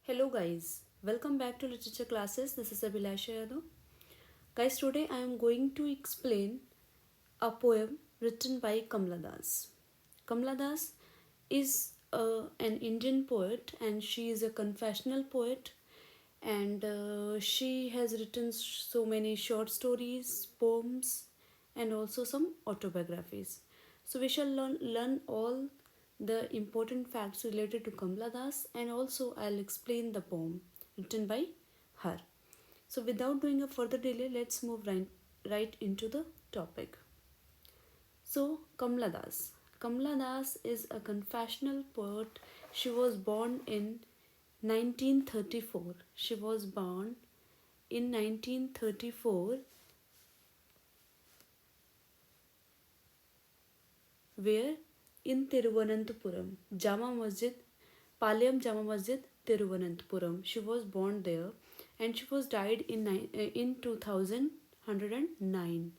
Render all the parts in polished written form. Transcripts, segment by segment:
Hello guys, welcome back to literature classes. This is Abhilasha Yadav. Guys, today I am going to explain a poem written by Kamla Das. Kamla Das is an Indian poet and she is a confessional poet and she has written so many short stories, poems and also some autobiographies. So we shall learn all the important facts related to Kamla Das and also I'll explain the poem written by her. So without doing a further delay, let's move right into the topic. So Kamla Das. Kamla Das is a confessional poet. She was born in 1934. She was born in 1934 where in Tiruvananthapuram, Palayam Jama Masjid, Tiruvananthapuram. She was born there and she was died in 2009.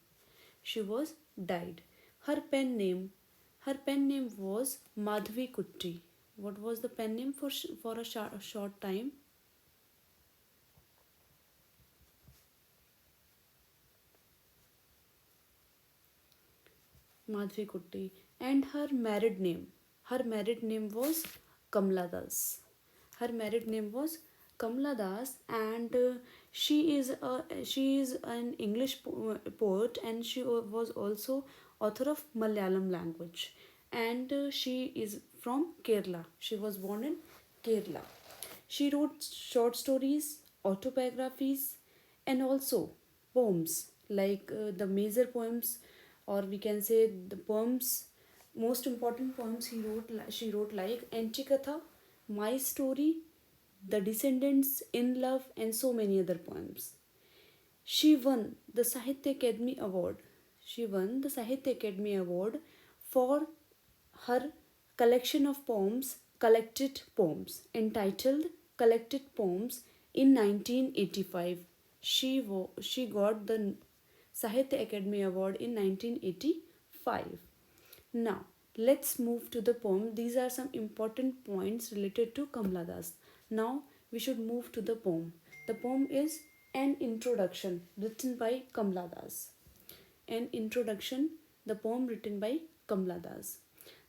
She was died. Her pen name, her pen name was Madhvi Kutti. What was the pen name for a short time? Madhvi Kutti. And her married name. Her married name was Kamla Das. Her married name was Kamla Das, and she is an English poet, and she was also author of Malayalam language, and she is from Kerala. She was born in Kerala. She wrote short stories, autobiographies, and also poems like the major poems, or we can say the poems, most important poems she wrote like Antikatha, My Story, The Descendants, In Love, and so many other poems. She won the Sahitya Academy Award. She won the Sahitya Academy Award for her collection of poems, collected poems, entitled Collected Poems in 1985. She got the Sahitya Academy Award in 1985. Now, let's move to the poem. These are some important points related to Kamla Das. Now, we should move to the poem. The poem is An Introduction, written by Kamla Das. An Introduction, the poem written by Kamla Das.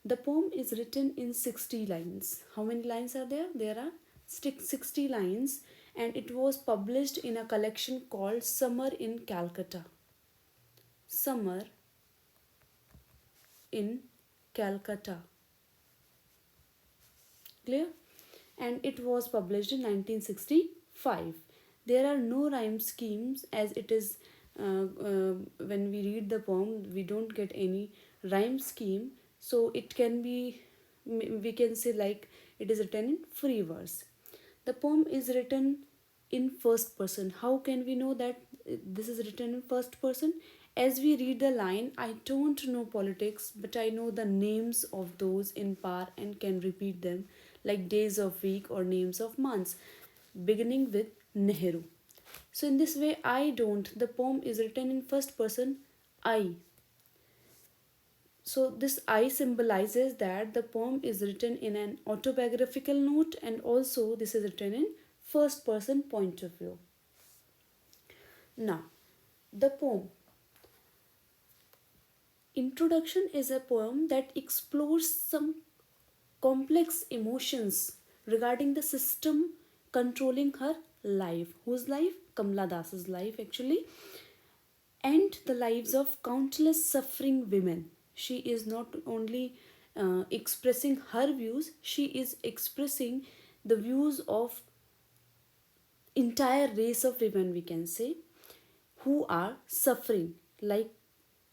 The poem is written in 60 lines. How many lines are there? There are 60 lines, and it was published in a collection called Summer in Calcutta. Summer in Calcutta. Clear? And it was published in 1965. There are no rhyme schemes, as it is when we read the poem, we don't get any rhyme scheme. So it can be, we can say like it is written in free verse. The poem is written in first person. How can we know that this is written in first person? As we read the line, I don't know politics, but I know the names of those in power and can repeat them, like days of week or names of months, beginning with Nehru. So in this way, I don't. The poem is written in first person, I. So this I symbolizes that the poem is written in an autobiographical note, and also this is written in first person point of view. Now, the poem. Introduction is a poem that explores some complex emotions regarding the system controlling her life. Whose life? Kamla Das's life actually. And the lives of countless suffering women. She is not only expressing her views, she is expressing the views of entire race of women, we can say, who are suffering like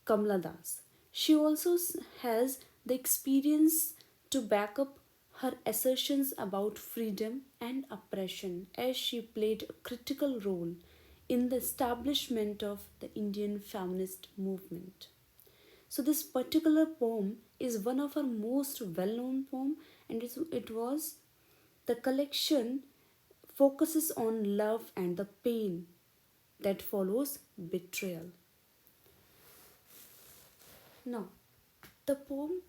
Kamla Das. She also has the experience to back up her assertions about freedom and oppression, as she played a critical role in the establishment of the Indian feminist movement. So this particular poem is one of her most well-known poem, and it was the collection focuses on love and the pain that follows betrayal. Now, the poem,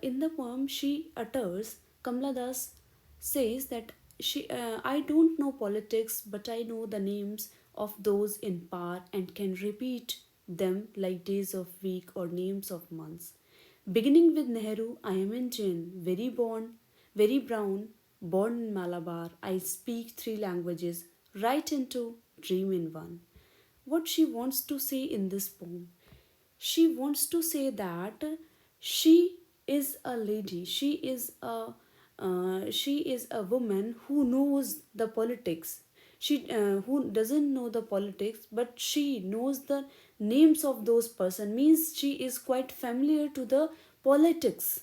in the poem, she utters, Kamla Das says that I don't know politics, but I know the names of those in power and can repeat them like days of week or names of months. Beginning with Nehru, I am Indian, very brown, born in Malabar. I speak three languages, write in two, dream in one. What she wants to say in this poem, she wants to say that she is a lady, she is a woman who knows the politics. She who doesn't know the politics, but she knows the names of those person, means she is quite familiar to the politics.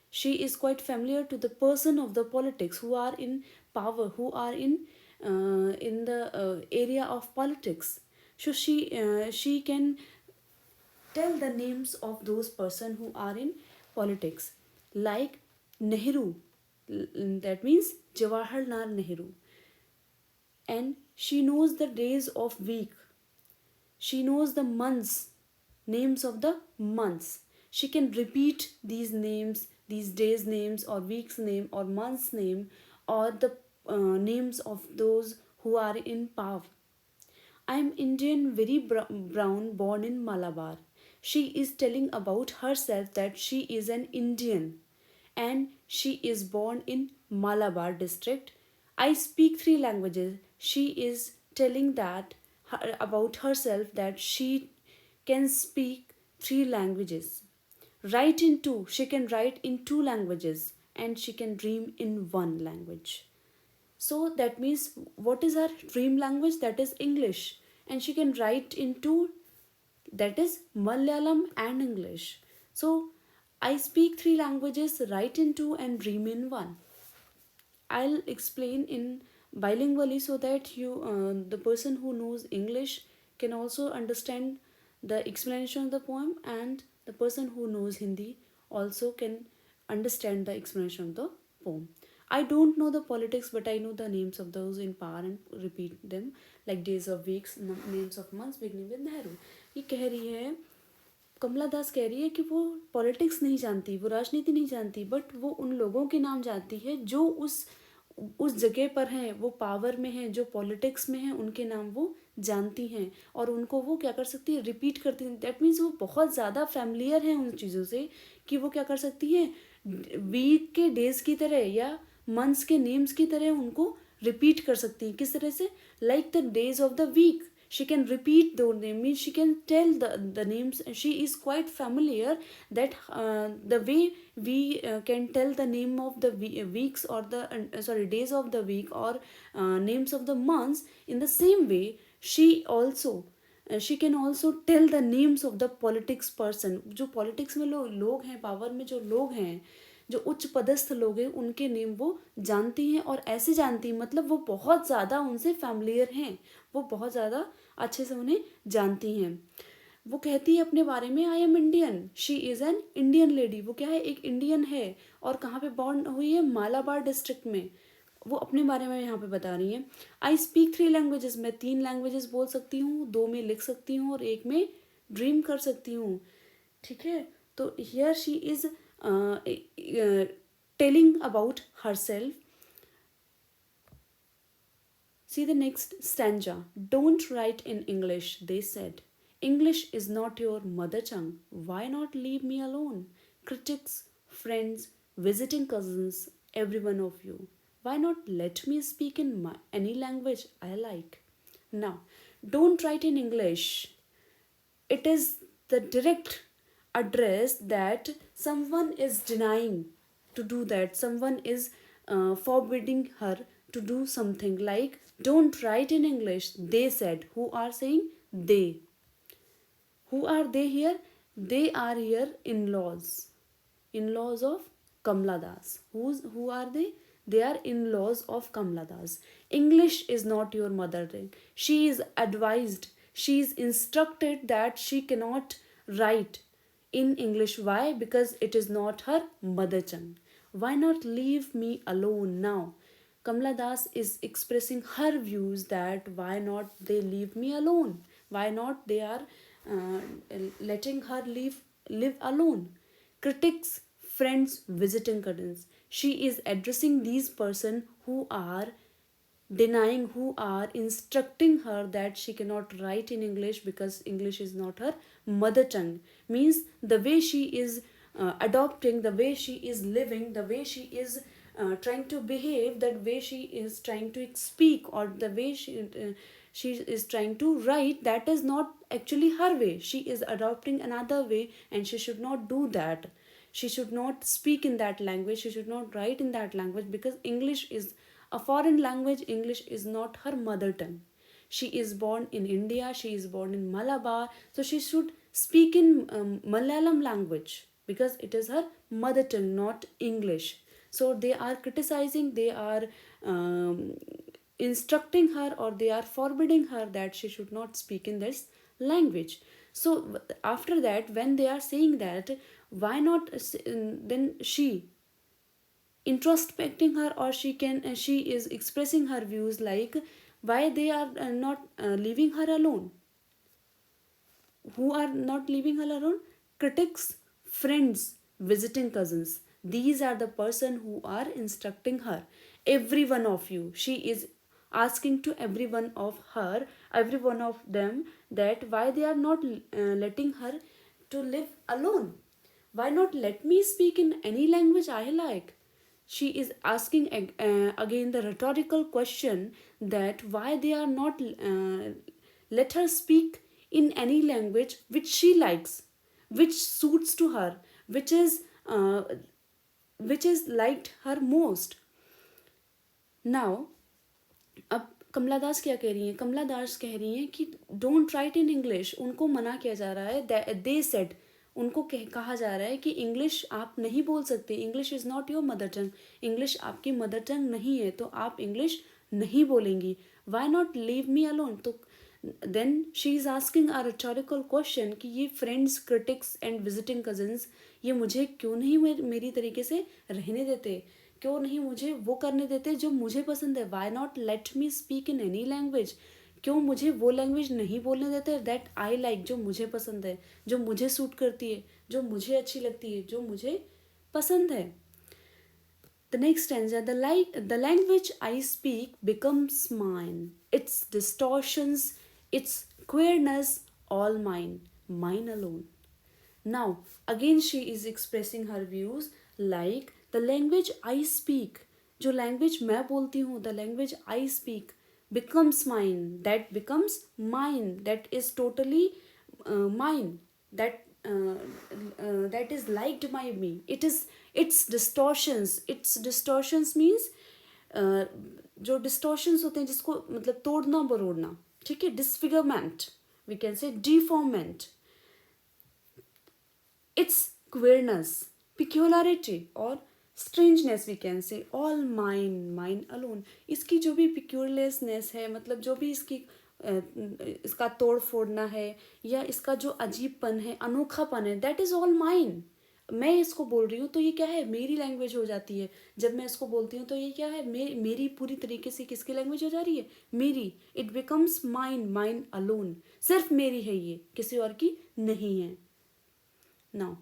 She is quite familiar to the person of the politics who are in power, who are in the area of politics. So she can tell the names of those person who are in politics, like Nehru, that means Jawaharlal Nehru. And she knows the days of week, she knows the months, names of the months. She can repeat these names, these days names or weeks name or months name, or the names of those who are in power. I am Indian, very brown, born in Malabar. She is telling about herself that she is an Indian and she is born in Malabar district. I speak three languages. She is telling that about herself that she can speak three languages. Write in two. She can write in two languages and she can dream in one language. So that means what is her dream language? That is English. And she can write in two, that is Malayalam and English. So I speak three languages, write in two, and dream in one. I'll explain in bilingually so that the person who knows English can also understand the explanation of the poem, and the person who knows Hindi also can understand the explanation of the poem. I don't know the politics, but I know the names of those in power and repeat them like days of weeks, names of months, beginning with Nehru. ये कह रही है, कमला दास कह रही है कि वो politics नहीं जानती, वो राजनीति नहीं जानती, बट वो उन लोगों के नाम जानती है जो उस जगह पर हैं, वो पावर में हैं, जो पॉलिटिक्स में हैं, उनके नाम वो जानती हैं और उनको वो क्या कर सकती है, रिपीट करती हैं. दैट मीन्स वो बहुत ज़्यादा फैमिलियर हैं उन चीज़ों से कि वो क्या कर सकती हैं, वीक के डेज की तरह या मंथ्स के नेम्स की तरह उनको रिपीट कर सकती हैं. किस तरह से? Like the days of the week. She can repeat those names, means she can tell the names. She is quite familiar that the way we can tell the name of the weeks or the days of the week or names of the months, in the same way she can also tell the names of the politics person. जो politics में लोग हैं, power में जो लोग हैं, जो उच्च पदस्थ लोग हैं, उनके नेम वो जानती हैं. और ऐसे जानती हैं मतलब वो बहुत ज़्यादा उनसे फैमिलियर हैं, वो बहुत ज़्यादा अच्छे से उन्हें जानती हैं. वो कहती है अपने बारे में, I am Indian, she is an Indian lady. वो क्या है, एक इंडियन है. और कहाँ पे बॉर्न हुई है? मालाबार डिस्ट्रिक्ट में. वो अपने बारे में यहाँ पे बता रही हैं. आई स्पीक थ्री लैंग्वेजेस, मैं तीन लैंग्वेजेस बोल सकती हूँ, दो में लिख सकती हूँ और एक में ड्रीम कर सकती हूँ. ठीक है. तो here she is telling about herself. See the next stanza. Don't write in English, they said. English is not your mother tongue. Why not leave me alone? Critics, friends, visiting cousins, every one of you. Why not let me speak in any language I like? Now, don't write in English. It is the direct address that someone is denying to do that. Someone is forbidding her to do something, like don't write in English, they said. Who are saying? They. Who are they here? They are here in-laws. In-laws of Kamla Das. Who are they? They are in-laws of Kamla Das. English is not your mother tongue. She is advised, she is instructed that she cannot write in English. Why? Because it is not her mother tongue. Why not leave me alone now? Kamla Das is expressing her views that why not they leave me alone? Why not they are letting her live alone? Critics, friends, visiting cousins. she is addressing these person who are denying, who are instructing her that she cannot write in English because English is not her mother tongue. Means the way she is adopting, the way she is living, the way she is trying to behave, that way she is trying to speak, or the way she is trying to write, that is not actually her way. She is adopting another way, and she should not do that. She should not speak in that language, she should not write in that language, because English is a foreign language. English is not her mother tongue. She is born in India, she is born in Malabar, so she should speak in Malayalam language, because it is her mother tongue, not English. So they are criticizing, they are instructing her, or they are forbidding her that she should not speak in this language. So after that, when they are saying that, why not then she introspecting her, or she is expressing her views, like why they are not leaving her alone. Who are not leaving her alone? Critics, friends, visiting cousins. These are the person who are instructing her. Every one of you, she is asking to every one of her, every one of them, that why they are not letting her to live alone. Why not let me speak in any language I like? She is asking again the rhetorical question, that why they are not let her speak in any language which she likes, which suits to her, uh, which is liked her most. Now, अब कमला दास क्या कह रही हैं? कमला दास कह रही हैं कि don't write in English. उनको मना किया जा रहा है, दे सेड, उनको कहा जा रहा है कि इंग्लिश आप नहीं बोल सकते, English is not your mother tongue, English आपकी मदर टंग नहीं है, तो आप इंग्लिश नहीं बोलेंगी. Why not leave me alone? तो then she is asking a rhetorical question कि ये friends, critics and visiting cousins, ये मुझे क्यों नहीं मेरी तरीके से रहने देते, क्यों नहीं मुझे वो करने देते जो मुझे पसंद है. Why not let me speak in any language? क्यों मुझे वो लैंग्वेज नहीं बोलने देते दैट आई लाइक, जो मुझे पसंद है, जो मुझे सूट करती है, जो मुझे अच्छी लगती है, जो मुझे पसंद है. The next stanza, the language I speak becomes mine. Its distortions, its queerness, all mine, mine alone. Now, again she is expressing her views, like the language I speak, जो language मैं बोलती हूँ, the language I speak becomes mine, that becomes mine, that is totally mine, that is liked by me. It is its distortions means जो distortions होते हैं जिसको मतलब तोड़ना बरोड़ना, ठीक है, disfigurement, we can say deformment. Its queerness, peculiarity और strangeness, we can say, all mine, mine alone. इसकी जो भी peculiarness है, मतलब जो भी इसका तोड़ फोड़ना है, या इसका जो अजीबपन है, अनोखापन है, that is all mine. मैं इसको बोल रही हूँ तो ये क्या है? मेरी लैंग्वेज हो जाती है. जब मैं इसको बोलती हूँ तो ये क्या है? मेरी पूरी तरीके से किसकी लैंग्वेज हो जा रही है? मेरी. It becomes mine, mine alone. सिर्फ मेरी है ये, किसी और की नहीं है. Now,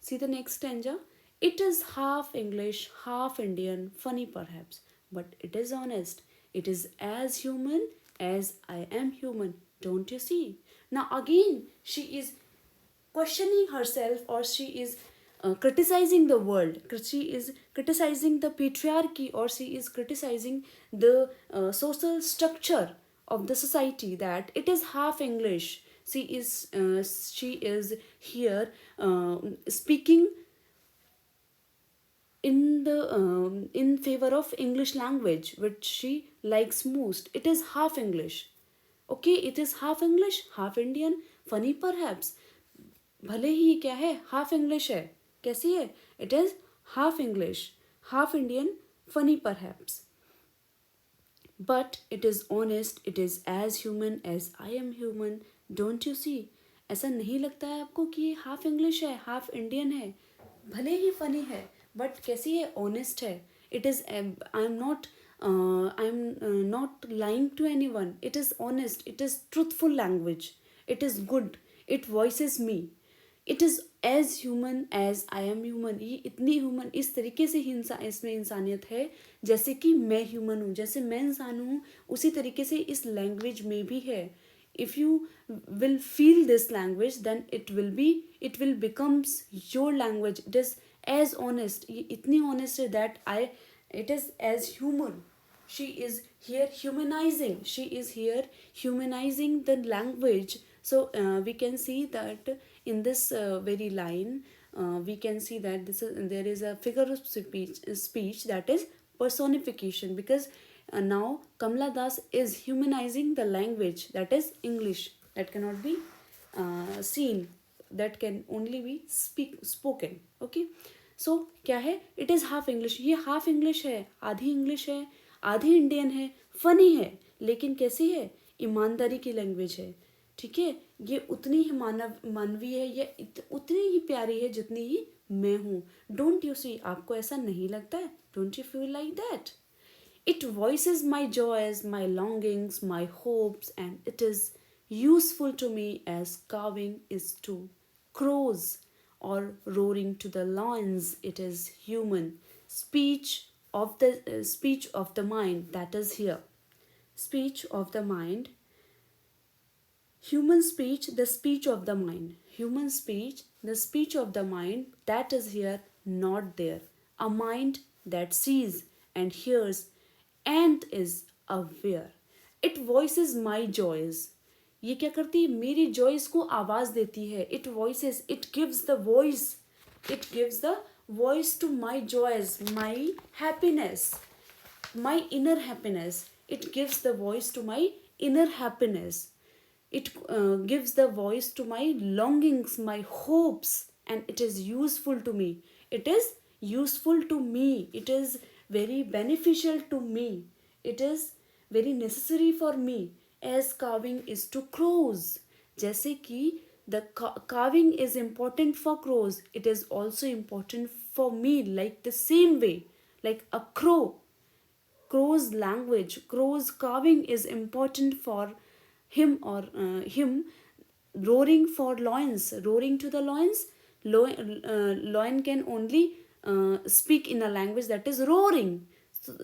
see the next stanza. It is half English, half Indian, funny perhaps, but it is honest. It is as human as I am human. Don't you see? Now, again, she is questioning herself, or she is criticizing the world. She is criticizing the patriarchy, or she is criticizing the social structure of the society, that it is half English. She is here speaking in favor of English language, which she likes most. It is half English. Okay, it is half English, half Indian, funny perhaps. भले ही क्या है? Half English है. कैसी है? It is half English, half Indian, funny perhaps, but it is honest. It is as human as I am human. Don't you see? ऐसा नहीं लगता है आपको कि ये हाफ इंग्लिश है, हाफ इंडियन है? भले ही फनी है, बट कैसी है? ऑनेस्ट है. It is I am not lying to anyone. It is honest. It is truthful language. It is good. It voices me. It is as human as I am human. ये इतनी human, इस तरीके से ही इसमें इंसानियत है जैसे कि मैं ह्यूमन हूँ, जैसे मैं इंसान हूँ उसी तरीके से इस लैंग्वेज में भी है. If you will feel this language then it will becomes your language. It is as honest, ये इतनी ऑनेस्ट है that I it is as human. She is here humanizing the language. So we can see that in this very line, we can see that there is a figure of speech that is personification, because now Kamla Das is humanizing the language that is English, that cannot be seen, that can only be spoken. Okay. सो क्या है, it is half English. ये half English है, आधी English है, आधी Indian है, funny है, लेकिन कैसी है, ईमानदारी की लैंग्वेज है. ठीक है, ये उतनी ही मानवीय है, ये उतनी ही प्यारी है जितनी ही मैं हूँ. डोंट यू सी, आपको ऐसा नहीं लगता है? Don't you feel like that? It voices my joys, my longings, my hopes, and it is useful to me as carving is to crows or roaring to the lions. It is human speech of the mind that is here. Speech of the mind, human speech, the speech of the mind. Human speech, the speech of the mind that is here, not there. A mind that sees and hears and is aware. It voices my joys. ये क्या करती है, मेरी Joyce को आवाज देती है. It voices, it gives the voice, it gives the voice to my joys, my happiness, my inner happiness. It gives the voice to my inner happiness. It gives the voice to my longings, my hopes, and it is useful to me. It is useful to me. It is very beneficial to me. It is very necessary for me as carving is to crows. जैसे कि the carving is important for crows, it is also important for me, like the same way, like a crow. Crow's language, crow's carving is important for him or him. Roaring for lions, roaring to the lions. Lion can only speak in a language that is roaring. So,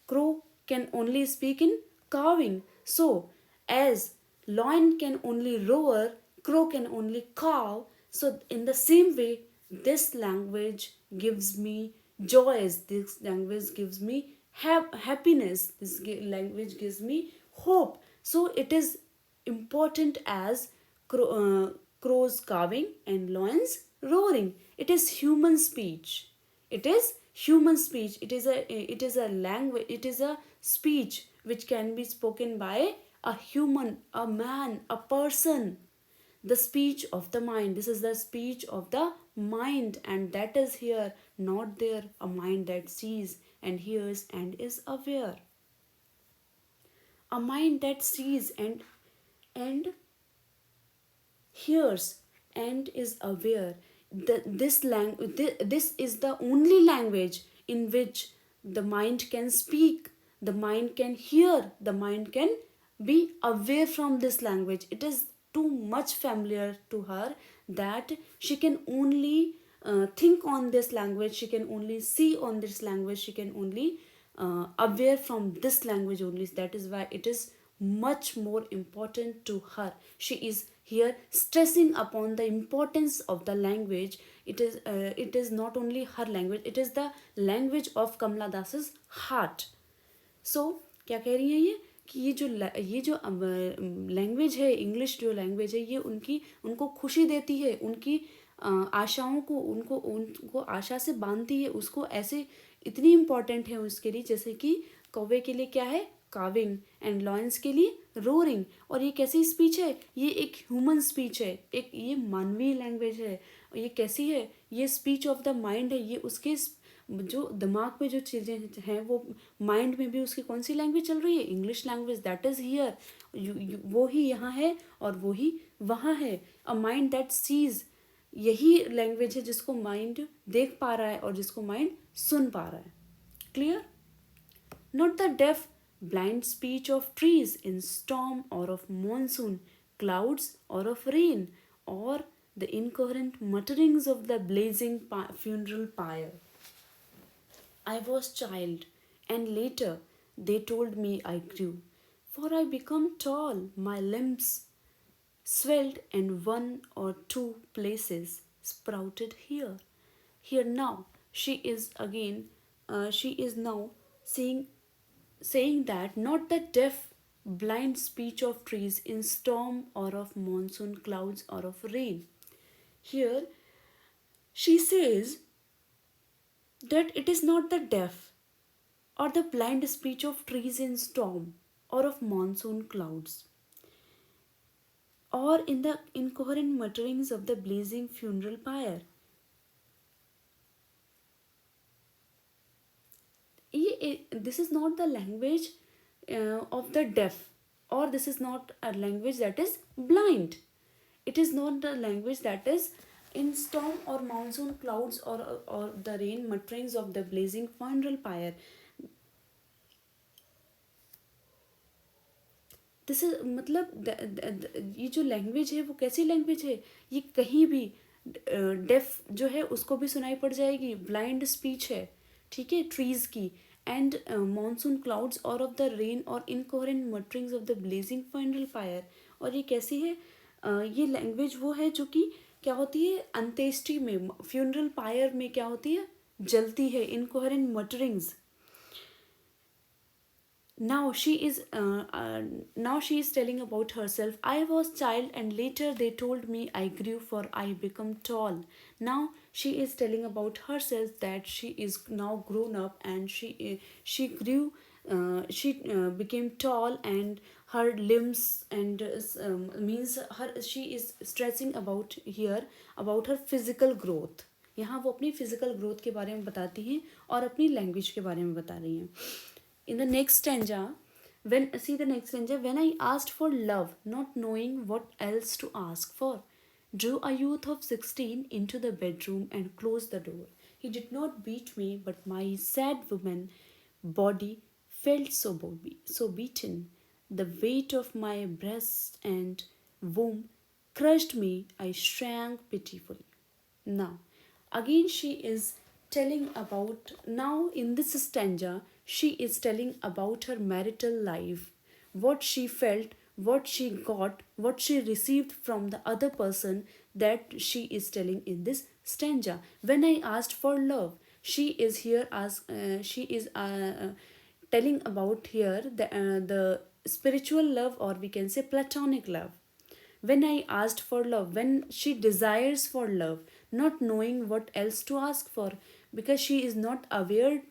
crow can only speak in carving. So as lion can only roar, crow can only caw. So in the same way, this language gives me joys, this language gives me happiness, this language gives me hope. So it is important as crows carving and lions roaring. It is human speech. It is human speech. It is a language, it is a speech which can be spoken by a human, a man, a person. The speech of the mind, this is the speech of the mind, and that is here, not there. A mind that sees and hears and is aware. A mind that sees and hears and is aware. This is the only language in which the mind can speak, the mind can hear, the mind can be aware from this language. It is too much familiar to her that she can only think on this language, she can only see on this language, she can only aware from this language only. That is why it is much more important to her. She is here stressing upon the importance of the language. It is not only her language, it is the language of Kamla Das's heart. So क्या कह रही है ये कि ये जो language है, English जो लैंग्वेज है, ये उनको खुशी देती है, उनकी आशाओं को उनको आशा से बांधती है, उसको ऐसे इतनी इम्पॉर्टेंट है उसके लिए, जैसे कि कौवे के लिए क्या है, काविंग, एंड लॉयंस के लिए रोरिंग. और ये कैसी स्पीच है, ये एक ह्यूमन स्पीच है, एक ये मानवीय लैंग्वेज है. ये कैसी है, ये स्पीच ऑफ द माइंड है. ये उसके जो दिमाग में जो चीज़ें हैं वो माइंड में भी उसकी कौन सी लैंग्वेज चल रही है, English language. That is here, वो ही यहाँ है और वो ही वहाँ है. अ माइंड दैट सीज, यही लैंग्वेज है जिसको माइंड देख पा रहा है और जिसको माइंड सुन पा रहा है. Clear? Not the deaf blind speech of trees in storm or of monsoon, clouds or of rain, or the incoherent mutterings of the blazing funeral pyre. I was child, and later they told me I grew. For I become tall, my limbs swelled, and one or two places sprouted here. Here now, she is again, she is now saying, saying that not the deaf, blind speech of trees in storm or of monsoon clouds or of rain. Here, she says that it is not the deaf or the blind speech of trees in storm or of monsoon clouds or in the incoherent mutterings of the blazing funeral pyre. This is not the language of the deaf, or this is not a language that is blind. It is not the language that is in storm or monsoon clouds or the rain mutterings of the blazing funeral pyre. This is मतलब ये जो language है वो कैसी language है, ये कहीं भी डेफ जो है उसको भी सुनाई पड़ जाएगी, ब्लाइंड स्पीच है, ठीक है, ट्रीज की, एंड मॉनसून क्लाउड्स और ऑफ द रेन और incoherent mutterings of the blazing final fire. और ये कैसी है, ये लैंग्वेज वो है जो कि क्या होती है अंत्येष्टि में, फ्यूनरल पायर में क्या होती है, जलती है, incoherent mutterings. Now she is telling about herself. I was child, and later they told me I grew, for I become tall. Now she is telling about herself that she is now grown up, and she grew, she became tall, and her limbs and means her, she is stressing about here about her physical growth. यहाँ वो अपनी physical growth के बारे में बताती हैं और अपनी लैंग्वेज के बारे में बता रही हैं. In the next stanza, when I asked for love, not knowing what else to ask for, drew a youth of 16 into the bedroom and closed the door. He did not beat me, but my sad woman body felt so beaten. The weight of my breast and womb crushed me. I shrank pitifully. Now, again she is telling about, now in this stanza she is telling about her marital life, what she felt, what she got, what she received from the other person, that she is telling in this stanza. When I asked for love, she is here as she is telling about here the spiritual love, or we can say platonic love. When I asked for love, when she desires for love, not knowing what else to ask for, because she is not aware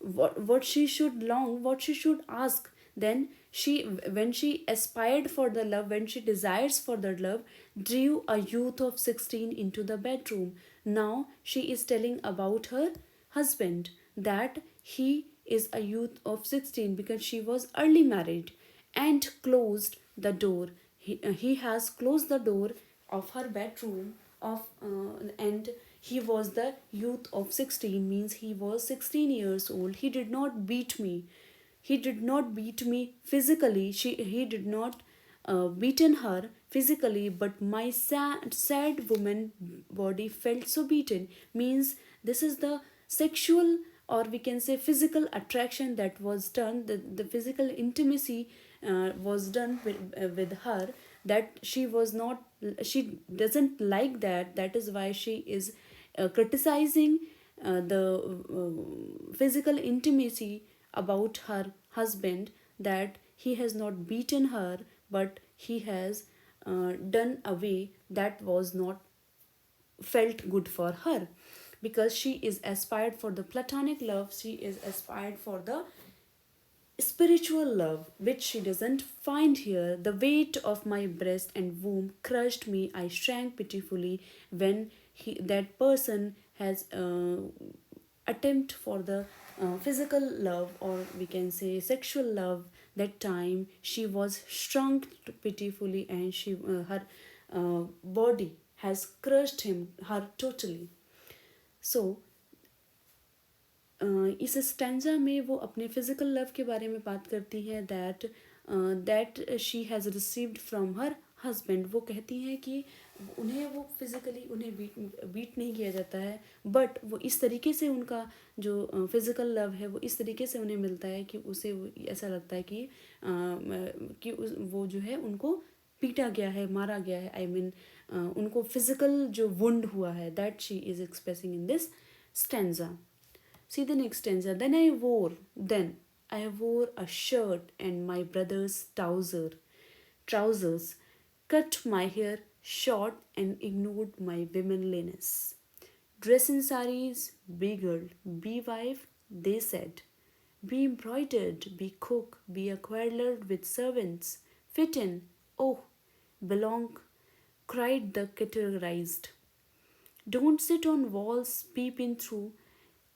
what she should long, what she should ask. Then she, when she aspired for the love, when she desires for the love, drew a youth of 16 into the bedroom. Now she is telling about her husband, that he is a youth of 16 because she was early married, and closed the door. He has closed the door of her bedroom of and he was the youth of 16, means he was 16 years old. He did not beat me. He did not beat me physically. He did not beaten her physically, but my sad woman body felt so beaten. Means this is the sexual, or we can say physical attraction that was done, the physical intimacy was done with her, that she was not, she doesn't like that. That is why she is criticizing the physical intimacy about her husband, that he has not beaten her, but he has done a way that was not felt good for her, because she is aspired for the platonic love, she is aspired for the spiritual love, which she doesn't find here. The weight of my breast and womb crushed me. I shrank pitifully. When that person has attempt for the physical love, or we can say sexual love, that time she was shrunk pitifully, and she her body has crushed her totally. So इस stanza में वो अपने physical love के बारे में बात करती है, that she has received from her husband. वो कहती हैं कि उन्हें वो फिजिकली उन्हें बीट नहीं किया जाता है, बट वो इस तरीके से उनका जो फिजिकल लव है वो इस तरीके से उन्हें मिलता है कि उसे ऐसा लगता है कि वो जो है उनको पीटा गया है, मारा गया है, आई मीन उनको फिजिकल जो वुंड हुआ है, that she is expressing in this stanza. See the next stanza. Then I wore a shirt and my brother's trousers, cut my hair short and ignored my womanliness. Dress in saris, be girl, be wife, they said. Be embroidered, be cook, be a quarreler with servants. Fit in, oh, belong, cried the categorized. Don't sit on walls, peep in through,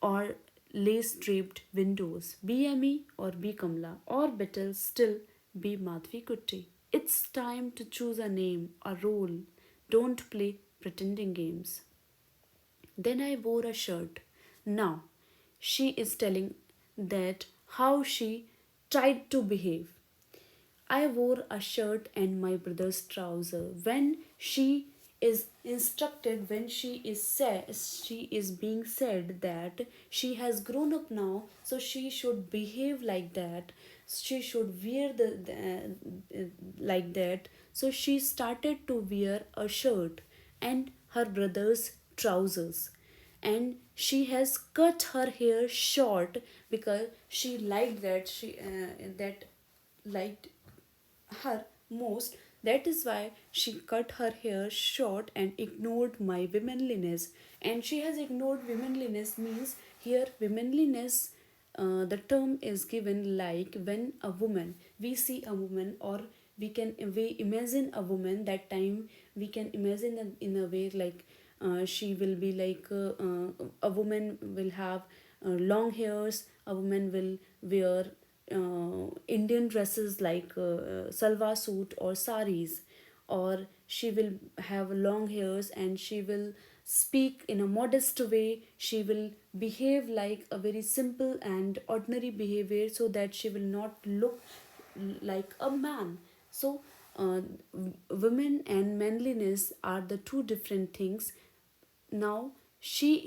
or lace draped windows. Be Emmy or be Kamla, or better still, be Madhvi Kutti. It's time to choose a name, a role. Don't play pretending games. Then I wore a shirt. Now, she is telling that how she tried to behave. I wore a shirt and my brother's trouser. When she is instructed, when she is being said that she has grown up now, so she should behave like that. She should wear like that. So she started to wear a shirt and her brother's trousers, and she has cut her hair short because she liked that liked her most. That is why she cut her hair short and ignored my womanliness. And she has ignored womanliness means here womanliness. The term is given like when a woman, we see a woman, or we imagine a woman. That time we can imagine in a way like she will be like a woman will have long hairs, a woman will wear Indian dresses like salwar suit or saris, or she will have long hairs and she will speak in a modest way. She will behave like a very simple and ordinary behavior so that she will not look like a man. So, women and manliness are the two different things. Now she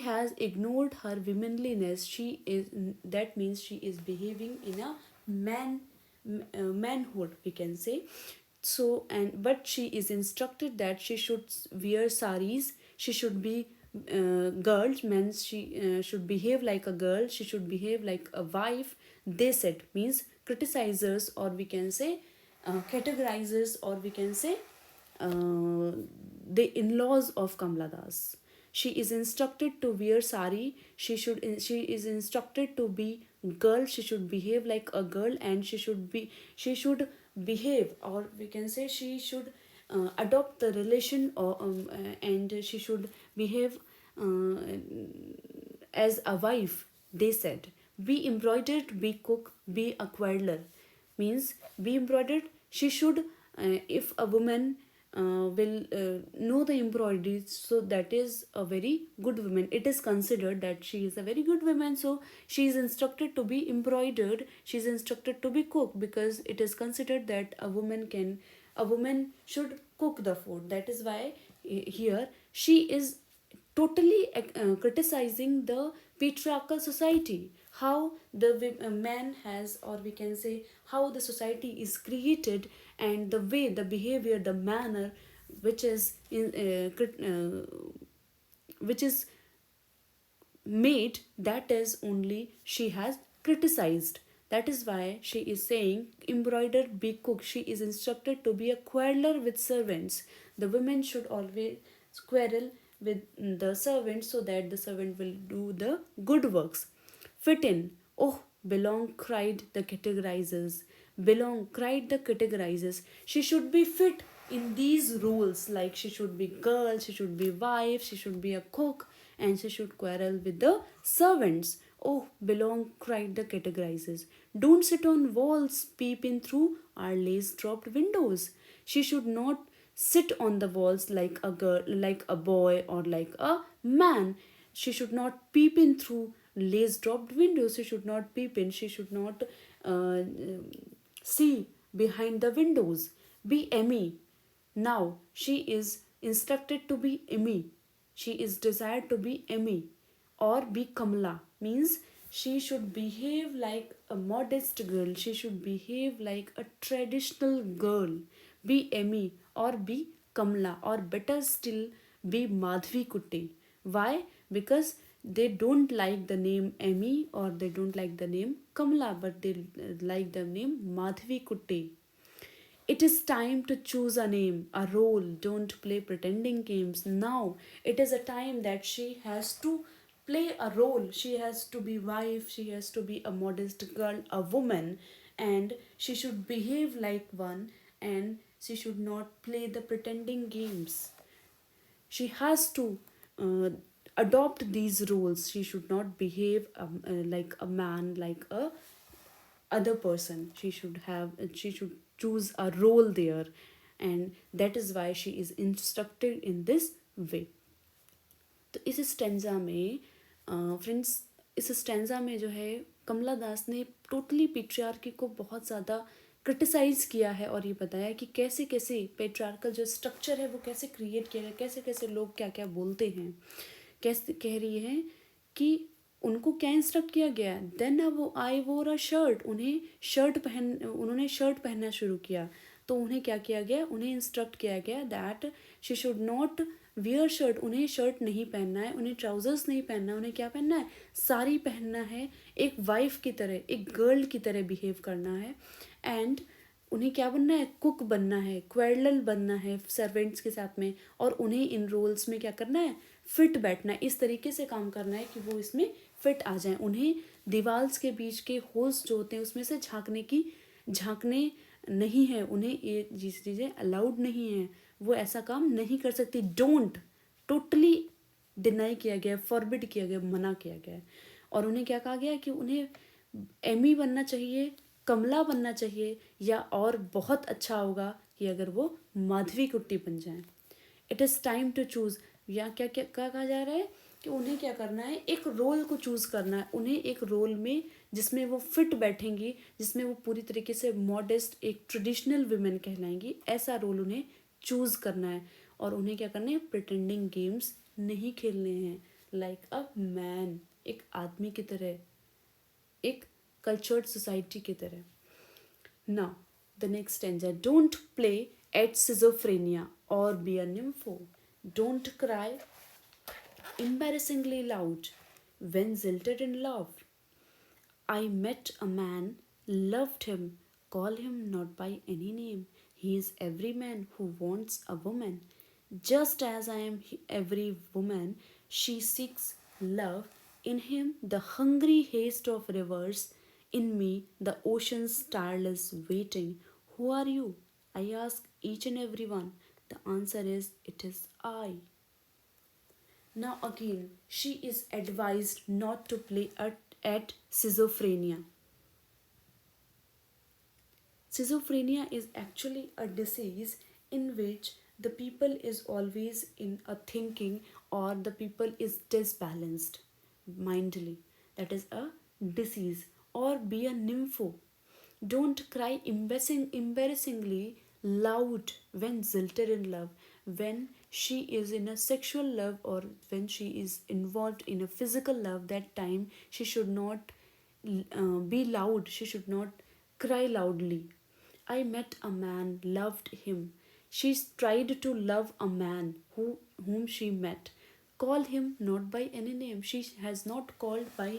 has ignored her womanliness. She is, that means she is behaving in a manhood, we can say. So, and but she is instructed that she should wear saris, she should be girl, means she should behave like a girl, she should behave like a wife. They said means criticizers, or we can say categorizers, or we can say uh, the in-laws of Kamla Das. She is instructed to wear sari. She is instructed to be girl. She should behave like a girl, and she should behave, or we can say she should adopt the relation, or and she should behave uh, as a wife. They said, be embroidered, be cook, be a quarreler. Means be embroidered. She should, if a woman will know the embroidery, so that is a very good woman. It is considered that she is a very good woman, so she is instructed to be embroidered. She is instructed to be cook, because it is considered that a woman should cook the food. That is why here she is totally criticizing the patriarchal society, how the man has, or we can say how the society is created, and the way, the behavior, the manner which is which is made, that is only she has criticized. That is why she is saying embroider, be cook. She is instructed to be a quarreler with servants. The women should always quarrel with the servant so that the servant will do the good works. Fit in, oh, belong, cried the categorizers. Belong, cried the categorizers. She should be fit in these rules, like she should be girl, she should be wife, she should be a cook, and she should quarrel with the servants. Oh, belong, cried the categorizers. Don't sit on walls, peep in through our lace dropped windows. She should not sit on the walls like a girl, like a boy, or like a man. She should not peep in through lace dropped windows. She should not peep in. She should not uh, see behind the windows. Be Emmy. Now she is instructed to be Emmy. She is desired to be Emmy or be Kamla. Means she should behave like a modest girl. She should behave like a traditional girl. Be Emmy or be Kamla, or better still be Madhvi Kutti. Why? Because they don't like the name Emmy or they don't like the name Kamla, but they like the name Madhvi Kutti. It is time to choose a name, a role. Don't play pretending games. Now it is a time that she has to play a role. She has to be wife, she has to be a modest girl, a woman, and she should behave like one, and she should not play the pretending games. She has to adopt these roles. She should not behave like a man, like a other person. She should choose a role there, and that is why she is instructed in this way. तो इस stanza में friends, इस stanza में जो है कमला दास ने totally patriarchy को बहुत ज़्यादा क्रिटिसाइज किया है और ये बताया कि कैसे कैसे पेट्रियार्कल जो स्ट्रक्चर है वो कैसे क्रिएट किया गया, कैसे कैसे लोग क्या क्या बोलते हैं। कैसे कह रही है कि उनको क्या इंस्ट्रक्ट किया गया। देन वो आई वोर अ शर्ट, उन्होंने शर्ट पहनना शुरू किया। तो उन्हें क्या किया गया, उन्हें इंस्ट्रक्ट किया गया that she should not wear shirt. उन्हें शर्ट नहीं पहनना है, उन्हें ट्राउजर्स नहीं पहनना है, उन्हें क्या पहनना है, साड़ी पहनना है। एक वाइफ की तरह, एक गर्ल की तरह बिहेव करना है। एंड उन्हें क्या बनना है, कुक बनना है, क्वेरल बनना है सर्वेंट्स के साथ में, और उन्हें इन रोल्स में क्या करना है, फिट बैठना है। इस तरीके से काम करना है कि वो इसमें फिट आ जाए। उन्हें दीवाल्स के बीच के होल्स जो होते हैं उसमें से झांकने नहीं है। उन्हें ये चीज़ें अलाउड नहीं है, वो ऐसा काम नहीं कर सकती। डोंट, टोटली डिनाई किया गया, फॉरबिड किया गया, मना किया गया। और उन्हें क्या कहा गया कि उन्हें एमी बनना चाहिए, कमला बनना चाहिए, या और बहुत अच्छा होगा कि अगर वो माधवी कुट्टी बन जाए। It is time to choose, या क्या क्या क्या कहा जा रहा है कि उन्हें क्या करना है, एक रोल को चूज़ करना है। उन्हें एक रोल में जिसमें वो फिट बैठेंगी, जिसमें वो पूरी तरीके से मॉडेस्ट एक ट्रेडिशनल वुमेन कहलाएंगी, ऐसा रोल उन्हें चूज़ करना है। और उन्हें क्या करना है, प्रिटेंडिंग गेम्स नहीं खेलने हैं, लाइक अ मैन, एक आदमी की तरह, एक कल्चर्ड सोसाइटी की तरह। Now the next stanza, don't play at schizophrenia और be a nympho. Don't cry embarrassingly loud when zilted in love. I met a man, loved him, call him not by any name. He is every man who wants a woman. Just as I am every woman, she seeks love. In him, the hungry haste of rivers. In me, the ocean's tireless waiting. Who are you? I ask each and every one. The answer is, it is I. Now again, she is advised not to play at schizophrenia. Schizophrenia is actually a disease in which the people is always in a thinking, or the people is disbalanced mindly. That is a disease. Or be a nympho. Don't cry embarrassingly loud when zilted in love. When she is in a sexual love, or when she is involved in a physical love, that time she should not be loud. She should not cry loudly. I met a man, loved him. She tried to love a man whom she met. Call him not by any name. She has not called by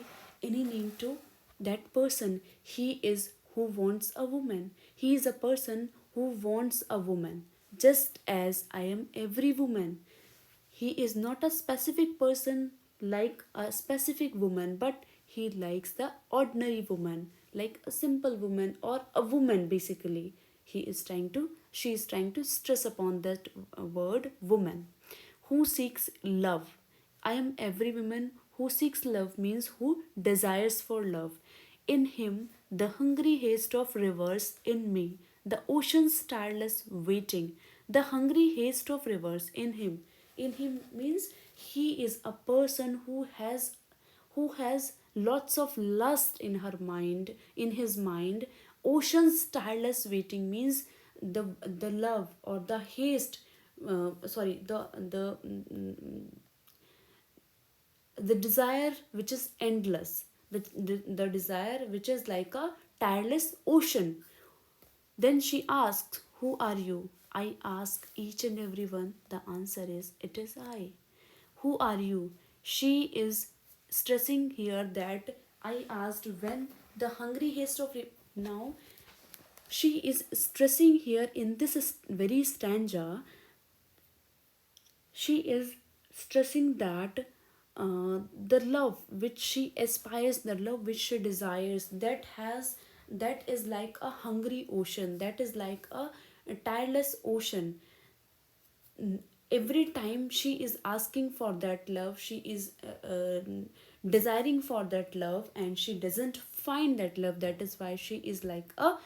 any name to that person. He is who wants a woman. He is a person who wants a woman. Just as I am every woman. He is not a specific person like a specific woman, but he likes the ordinary woman, like a simple woman or a woman basically. She is trying to stress upon that word woman. Who seeks love. I am every woman who seeks love means who desires for love. In him, the hungry haste of rivers, in me, the ocean's tireless waiting. The hungry haste of rivers in him. In him means he is a person who has lots of lust in her mind, in his mind. Ocean's tireless waiting means the love or the haste, sorry, the desire which is endless, the desire which is like a tireless ocean. Then she asks, who are you? I ask each and everyone. The answer is, it is I. Who are you? She is stressing here that I asked when the hungry haste of now she is stressing here in this very stanza. She is stressing that the love which she aspires, the love which she desires, that is like a hungry ocean, that is like a tireless ocean. Every time she is asking for that love, she is desiring for that love, and she doesn't find that love. That is why she is like a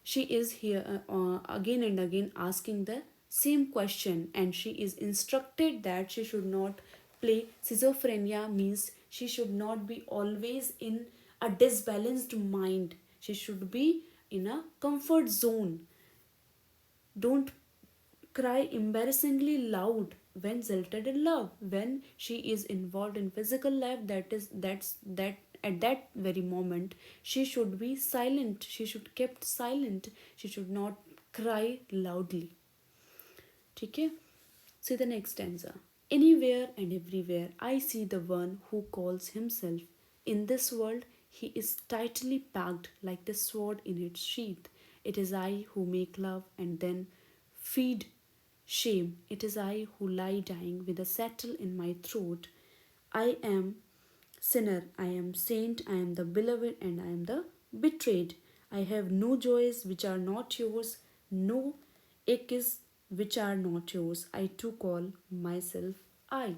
she is here again and again asking the same question, and she is instructed that she should not play. Schizophrenia means she should not be always in a disbalanced mind. She should be in a comfort zone. Don't cry embarrassingly loud when jilted in love. When she is involved in physical life, that at that very moment she should be silent. She should kept silent. She should not cry loudly. Okay? See the next stanza. Anywhere and everywhere I see the one who calls himself. In this world he is tightly packed like the sword in its sheath. It is I who make love and then feed shame. It is I who lie dying with a settle in my throat. I am sinner, I am saint, I am the beloved, and I am the betrayed. I have no joys which are not yours, no aches which are not yours. I too call myself I.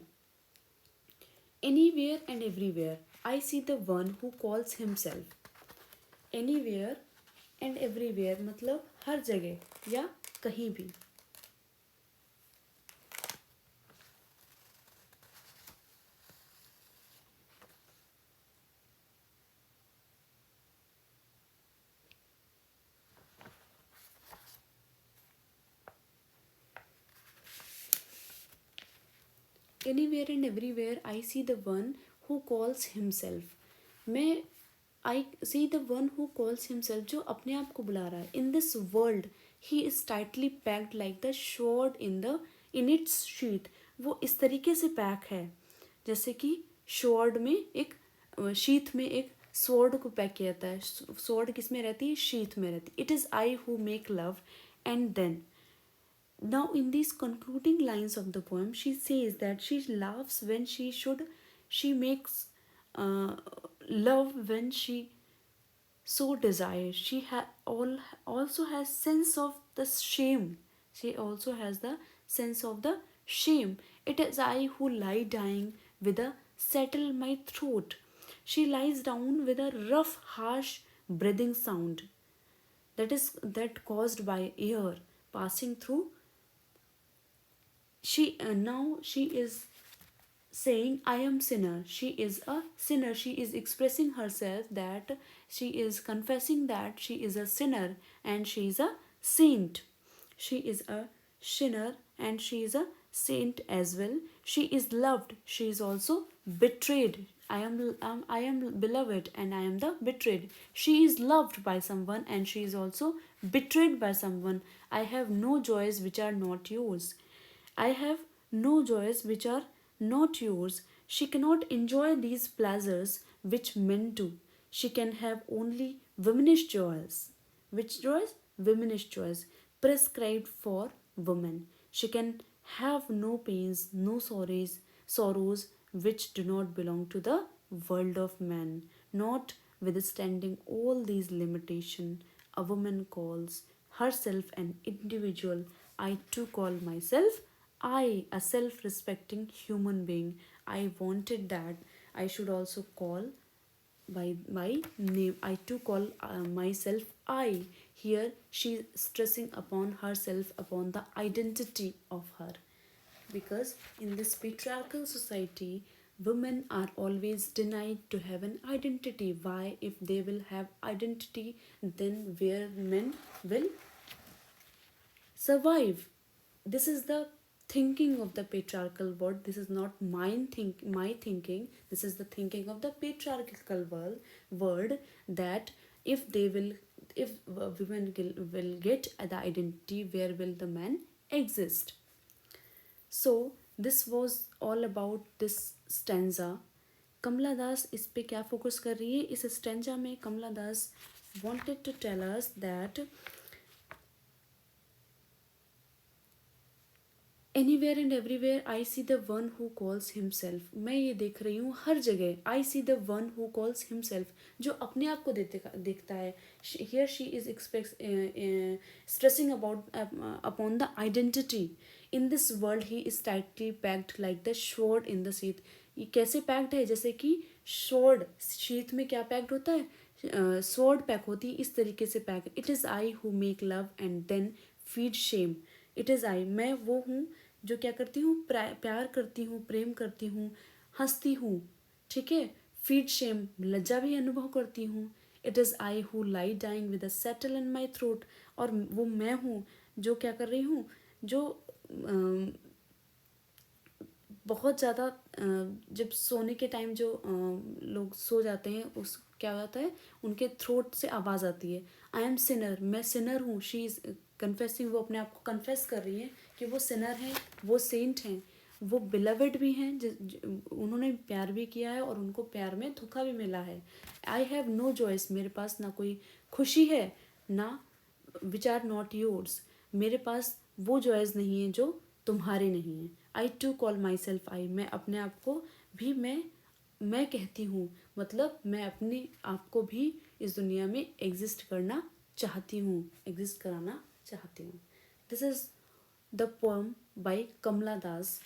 Anywhere and everywhere, I see the one who calls himself. Anywhere and everywhere मतलब हर जगह या कहीं भी. Anywhere and everywhere I see the one who calls himself. मैं I see the one who calls himself, जो अपने आप को बुला रहा है. In this world he is tightly packed like the sword in its sheath. वो इस तरीके से पैक है जैसे कि स्वॉर्ड में एक शीथ में एक स्वॉर्ड को पैक किया जाता है. स्वॉर्ड किस में रहती है? शीथ में रहती है. It is I who make love and then. Now, in these concluding lines of the poem, she says that she laughs when she makes love when she so desires. She also has sense of the shame. She also has the sense of the shame. It is I who lie dying with a settle my throat. She lies down with a rough, harsh breathing sound that caused by air passing through. Now she is saying I am sinner. She is a sinner. She is expressing herself that she is confessing that she is a sinner and she is a saint. She is a sinner and she is a saint as well. She is loved. She is also betrayed. I am beloved and I am the betrayed. She is loved by someone and she is also betrayed by someone. I have no joys which are not yours. I have no joys which are not yours. She cannot enjoy these pleasures which men do. She can have only womanish joys. Which joys? Womanish joys prescribed for women. She can have no pains, no sorrows which do not belong to the world of men. Notwithstanding all these limitations, a woman calls herself an individual. I too call myself I, a self respecting human being. I wanted that I should also call by my name. I too call myself I. Here she is stressing upon herself, upon the identity of her. Because in this patriarchal society, women are always denied to have an identity. Why? If they will have identity, then where men will survive. This is the thinking of the patriarchal world. This is not my thinking. This is the thinking of the patriarchal world, that if they will, if women will get the identity, where will the man exist? So this was all about this stanza. कमला दास इस पे क्या focus कर रही है? इस stanza में Kamala Das wanted to tell us that anywhere and everywhere I see the one who calls himself. मैं ये देख रही हूँ हर जगह. I see the one who calls himself, जो अपने आप को देखता है. Here she is stressing about upon the identity. In this world he is tightly packed like the sword in the sheath. ये कैसे पैक्ड है? जैसे कि शोर्ड शीथ में क्या पैक्ड होता है? स्वॉर्ड पैक होती है, इस तरीके से pack. It is I who make love and then feel shame. It is I, मैं वो हूँ जो क्या करती हूँ? प्यार करती हूँ, प्रेम करती हूँ, हंसती हूँ, ठीक है. फीड शेम, लज्जा भी अनुभव करती हूँ. It is I who lie dying with a rattle in my throat. और वो मैं हूँ जो क्या कर रही हूँ? जो बहुत ज़्यादा जब सोने के टाइम जो लोग सो जाते हैं, उस क्या होता है? उनके थ्रोट से आवाज़ आती है, आई एम सिनर, मैं सिनर हूँ. शी इज़ कन्फेसिंग, वो अपने आप को कन्फेस कर रही है कि वो सिनर हैं, वो सेंट हैं, वो बिलवेड भी हैं, उन्होंने प्यार भी किया है और उनको प्यार में धोखा भी मिला है. आई हैव नो जॉइस, मेरे पास ना कोई खुशी है, ना विच आर नॉट योर्स, मेरे पास वो जॉयज़ नहीं है जो तुम्हारे नहीं है. I too call myself I, मैं अपने आप को भी मैं कहती हूँ, मतलब मैं अपने आप को भी इस दुनिया में एग्जिस्ट करना चाहती हूँ, एग्जिस्ट कराना चाहती हूँ. This is the poem by Kamala Das.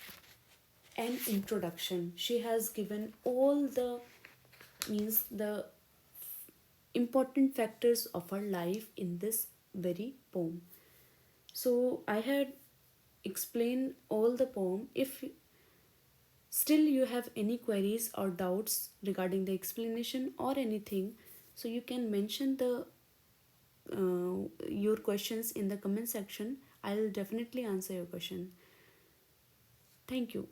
An introduction. She has given all the means the important factors of her life in this very poem. So I had explained all the poem. If still you have any queries or doubts regarding the explanation or anything, so you can mention the your questions in the comment section. I'll definitely answer your question. Thank you.